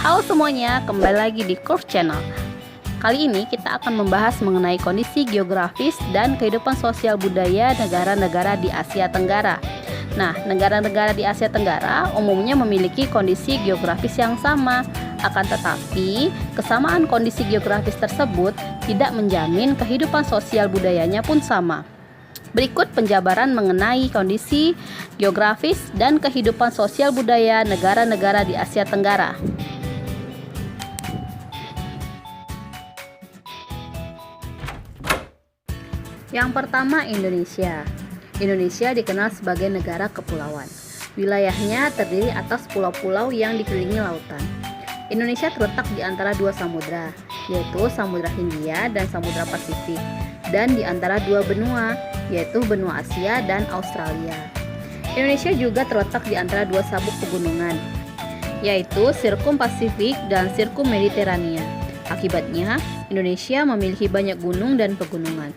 Halo semuanya, kembali lagi di Curve Channel. Kali ini kita akan membahas mengenai kondisi geografis dan kehidupan sosial budaya negara-negara di Asia Tenggara. Nah, negara-negara di Asia Tenggara umumnya memiliki kondisi geografis yang sama. Akan tetapi, kesamaan kondisi geografis tersebut tidak menjamin kehidupan sosial budayanya pun sama. Berikut penjabaran mengenai kondisi geografis dan kehidupan sosial budaya negara-negara di Asia Tenggara. Yang pertama, Indonesia. Indonesia dikenal sebagai negara kepulauan. Wilayahnya terdiri atas pulau-pulau yang dikelilingi lautan. Indonesia terletak di antara dua samudra, yaitu Samudra Hindia dan Samudra Pasifik, dan di antara dua benua, yaitu benua Asia dan Australia. Indonesia juga terletak di antara dua sabuk pegunungan, yaitu Sirkum Pasifik dan Sirkum Mediterania. Akibatnya, Indonesia memiliki banyak gunung dan pegunungan.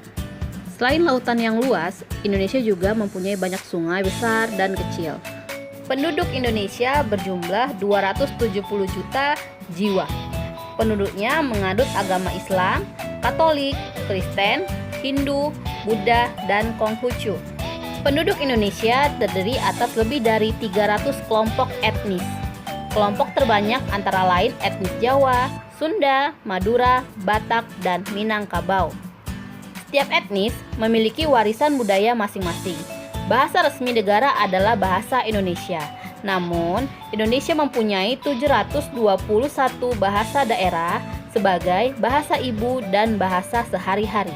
Selain lautan yang luas, Indonesia juga mempunyai banyak sungai besar dan kecil. Penduduk Indonesia berjumlah 270 juta jiwa. Penduduknya menganut agama Islam, Katolik, Kristen, Hindu, Buddha, dan Konghucu. Penduduk Indonesia terdiri atas lebih dari 300 kelompok etnis. Kelompok terbanyak antara lain etnis Jawa, Sunda, Madura, Batak, dan Minangkabau. Setiap etnis memiliki warisan budaya masing-masing. Bahasa resmi negara adalah bahasa Indonesia. Namun, Indonesia mempunyai 721 bahasa daerah sebagai bahasa ibu dan bahasa sehari-hari.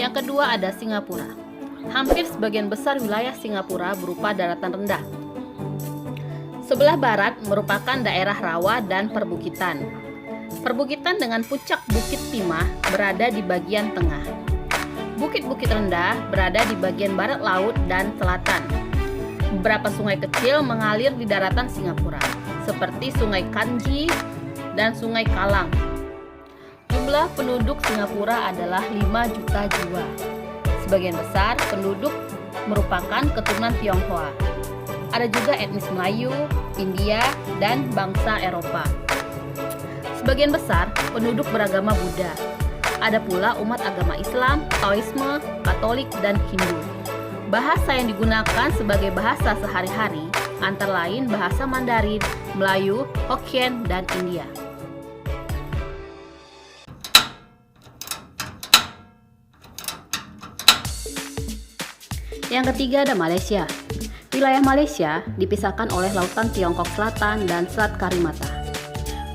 Yang kedua ada Singapura. Hampir sebagian besar wilayah Singapura berupa daratan rendah. Sebelah barat merupakan daerah rawa dan perbukitan. Perbukitan dengan puncak Bukit Timah berada di bagian tengah. Bukit-bukit rendah berada di bagian barat laut dan selatan. Beberapa sungai kecil mengalir di daratan Singapura, seperti Sungai Kanji dan Sungai Kalang. Jumlah penduduk Singapura adalah 5 juta jiwa. Sebagian besar penduduk merupakan keturunan Tionghoa. Ada juga etnis Melayu, India, dan bangsa Eropa. Sebagian besar penduduk beragama Buddha. Ada pula umat agama Islam, Taoisme, Katolik, dan Hindu. Bahasa yang digunakan sebagai bahasa sehari-hari antara lain bahasa Mandarin, Melayu, Hokkien, dan India. Yang ketiga ada Malaysia. Wilayah Malaysia dipisahkan oleh Lautan Tiongkok Selatan dan Selat Karimata.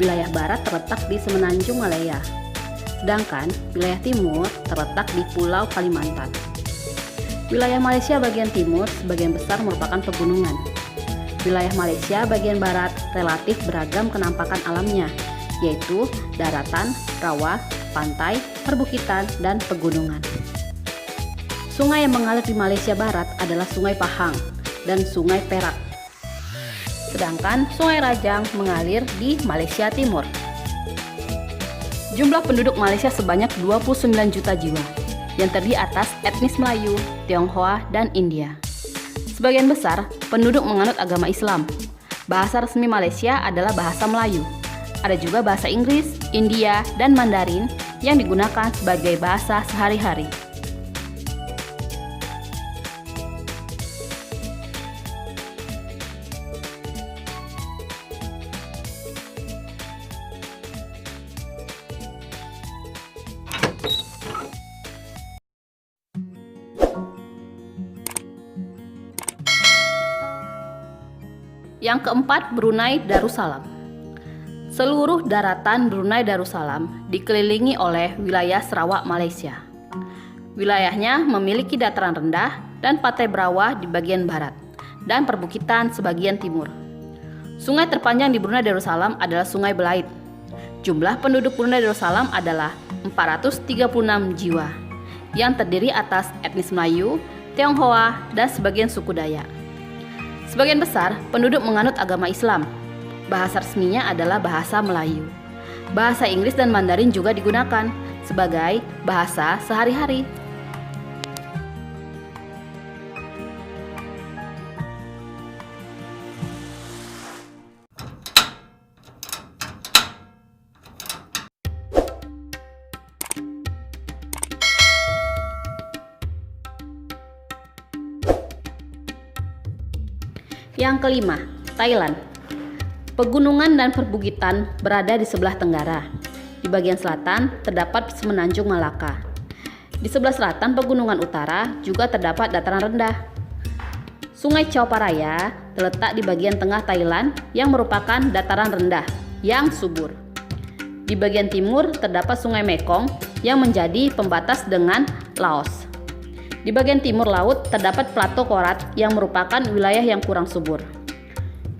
Wilayah barat terletak di Semenanjung Malaya, sedangkan wilayah timur terletak di Pulau Kalimantan. Wilayah Malaysia bagian timur sebagian besar merupakan pegunungan. Wilayah Malaysia bagian barat relatif beragam kenampakan alamnya, yaitu daratan, rawa, pantai, perbukitan, dan pegunungan. Sungai yang mengalir di Malaysia Barat adalah Sungai Pahang dan Sungai Perak. Sedangkan Sungai Rajang mengalir di Malaysia Timur. Jumlah penduduk Malaysia sebanyak 29 juta jiwa, yang terdiri atas etnis Melayu, Tionghoa, dan India. Sebagian besar penduduk menganut agama Islam. Bahasa resmi Malaysia adalah bahasa Melayu. Ada juga bahasa Inggris, India, dan Mandarin yang digunakan sebagai bahasa sehari-hari. Yang keempat, Brunei Darussalam. Seluruh daratan Brunei Darussalam dikelilingi oleh wilayah Sarawak, Malaysia. Wilayahnya memiliki dataran rendah dan pantai berawah di bagian barat dan perbukitan sebagian timur. Sungai terpanjang di Brunei Darussalam adalah Sungai Belait. Jumlah penduduk Brunei Darussalam adalah 436 jiwa, yang terdiri atas etnis Melayu, Tionghoa, dan sebagian suku Dayak. Sebagian besar penduduk menganut agama Islam. Bahasa resminya adalah bahasa Melayu. Bahasa Inggris dan Mandarin juga digunakan sebagai bahasa sehari-hari. Yang kelima, Thailand. Pegunungan dan perbukitan berada di sebelah tenggara. Di bagian selatan terdapat semenanjung Malaka. Di sebelah selatan pegunungan utara juga terdapat dataran rendah. Sungai Chao Phraya terletak di bagian tengah Thailand yang merupakan dataran rendah yang subur. Di bagian timur terdapat Sungai Mekong yang menjadi pembatas dengan Laos. Di bagian timur laut terdapat Plato Korat yang merupakan wilayah yang kurang subur.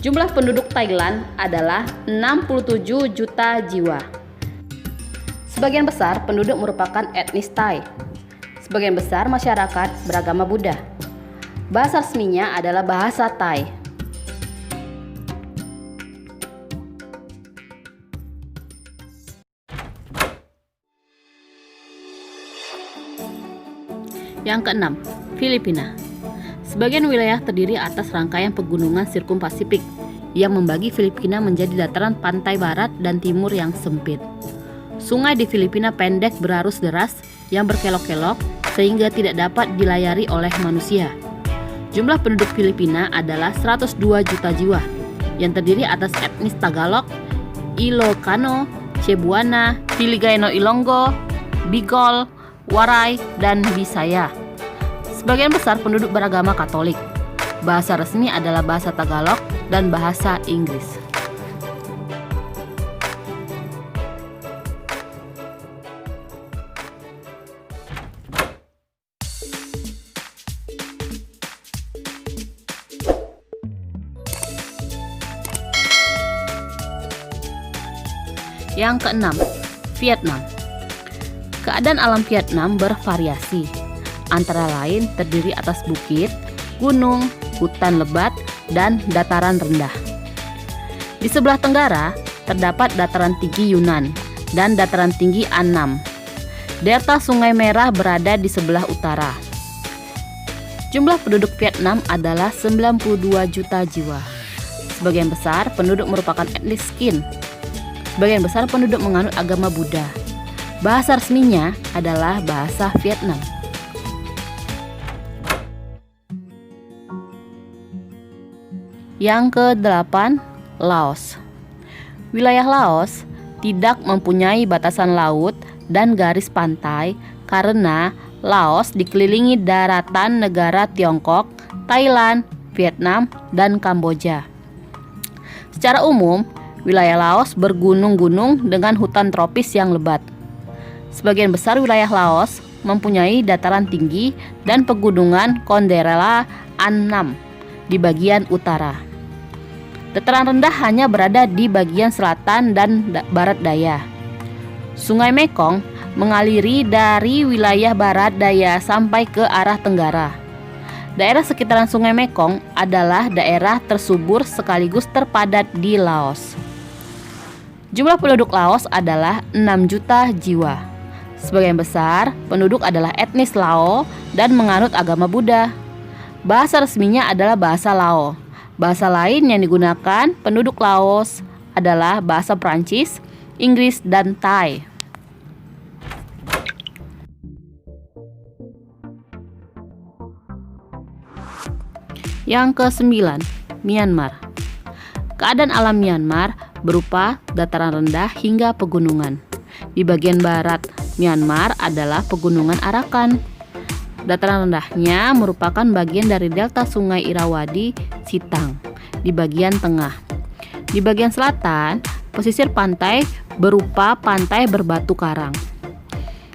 Jumlah penduduk Thailand adalah 67 juta jiwa. Sebagian besar penduduk merupakan etnis Thai. Sebagian besar masyarakat beragama Buddha. Bahasa resminya adalah bahasa Thai. Yang keenam, Filipina. Sebagian wilayah terdiri atas rangkaian pegunungan sirkumpasifik yang membagi Filipina menjadi dataran pantai barat dan timur yang sempit. Sungai di Filipina pendek berarus deras yang berkelok-kelok sehingga tidak dapat dilayari oleh manusia. Jumlah penduduk Filipina adalah 102 juta jiwa yang terdiri atas etnis Tagalog, Ilocano, Cebuana, Hiligayno Ilonggo, Bicol, Waray, dan Bisaya. Sebagian besar penduduk beragama Katolik. Bahasa resmi adalah bahasa Tagalog dan bahasa Inggris. Yang keenam, Vietnam. Keadaan alam Vietnam bervariasi, antara lain terdiri atas bukit, gunung, hutan lebat, dan dataran rendah. Di sebelah tenggara terdapat dataran tinggi Yunnan dan dataran tinggi Annam. Delta Sungai Merah berada di sebelah utara. Jumlah penduduk Vietnam adalah 92 juta jiwa. Sebagian besar penduduk merupakan etnis Kin. Sebagian besar penduduk menganut agama Buddha. Bahasa resminya adalah bahasa Vietnam. Yang ke-8, Laos. Wilayah Laos tidak mempunyai batasan laut dan garis pantai karena Laos dikelilingi daratan negara Tiongkok, Thailand, Vietnam, dan Kamboja. Secara umum, wilayah Laos bergunung-gunung dengan hutan tropis yang lebat. Sebagian besar wilayah Laos mempunyai dataran tinggi dan pegunungan Konderela Annam di bagian utara. Dataran rendah hanya berada di bagian selatan dan barat daya. Sungai Mekong mengaliri dari wilayah barat daya sampai ke arah tenggara. Daerah sekitaran Sungai Mekong adalah daerah tersubur sekaligus terpadat di Laos. Jumlah penduduk Laos adalah 6 juta jiwa. Sebagian besar penduduk adalah etnis Lao dan menganut agama Buddha. Bahasa resminya adalah bahasa Lao. Bahasa lain yang digunakan penduduk Laos adalah bahasa Prancis, Inggris, dan Thai. Yang ke-9, Myanmar. Keadaan alam Myanmar berupa dataran rendah hingga pegunungan. Di bagian barat Myanmar adalah pegunungan Arakan. Dataran rendahnya merupakan bagian dari delta Sungai Irrawaddy Sitang di bagian tengah. Di bagian selatan, pesisir pantai berupa pantai berbatu karang.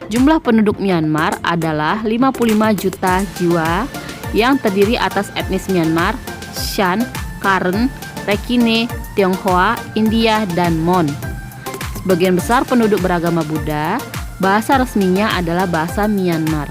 Jumlah penduduk Myanmar adalah 55 juta jiwa yang terdiri atas etnis Myanmar, Shan, Karen, Rakhine, Tionghoa, India, dan Mon. Sebagian besar penduduk beragama Buddha. Bahasa resminya adalah bahasa Myanmar.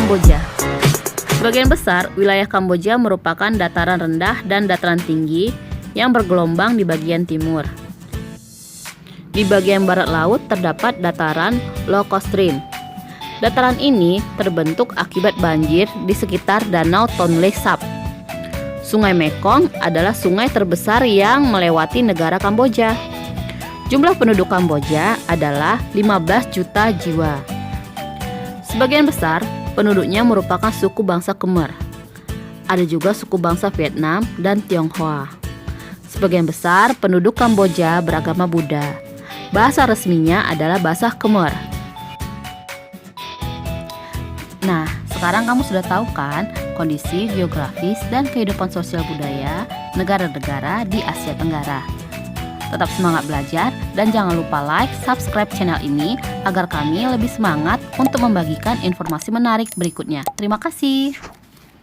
Kamboja. Sebagian besar wilayah Kamboja merupakan dataran rendah dan dataran tinggi yang bergelombang di bagian timur. Di bagian barat laut terdapat dataran Leukostriem. Dataran ini terbentuk akibat banjir di sekitar Danau Tonle Sap. Sungai Mekong adalah sungai terbesar yang melewati negara Kamboja. Jumlah penduduk Kamboja adalah 15 juta jiwa. Sebagian besar penduduknya merupakan suku bangsa Khmer. Ada juga suku bangsa Vietnam dan Tionghoa. Sebagian besar penduduk Kamboja beragama Buddha. Bahasa resminya adalah bahasa Khmer. Nah, sekarang kamu sudah tahu kan kondisi geografis dan kehidupan sosial budaya negara-negara di Asia Tenggara. Tetap semangat belajar dan jangan lupa like, subscribe channel ini agar kami lebih semangat untuk membagikan informasi menarik berikutnya. Terima kasih.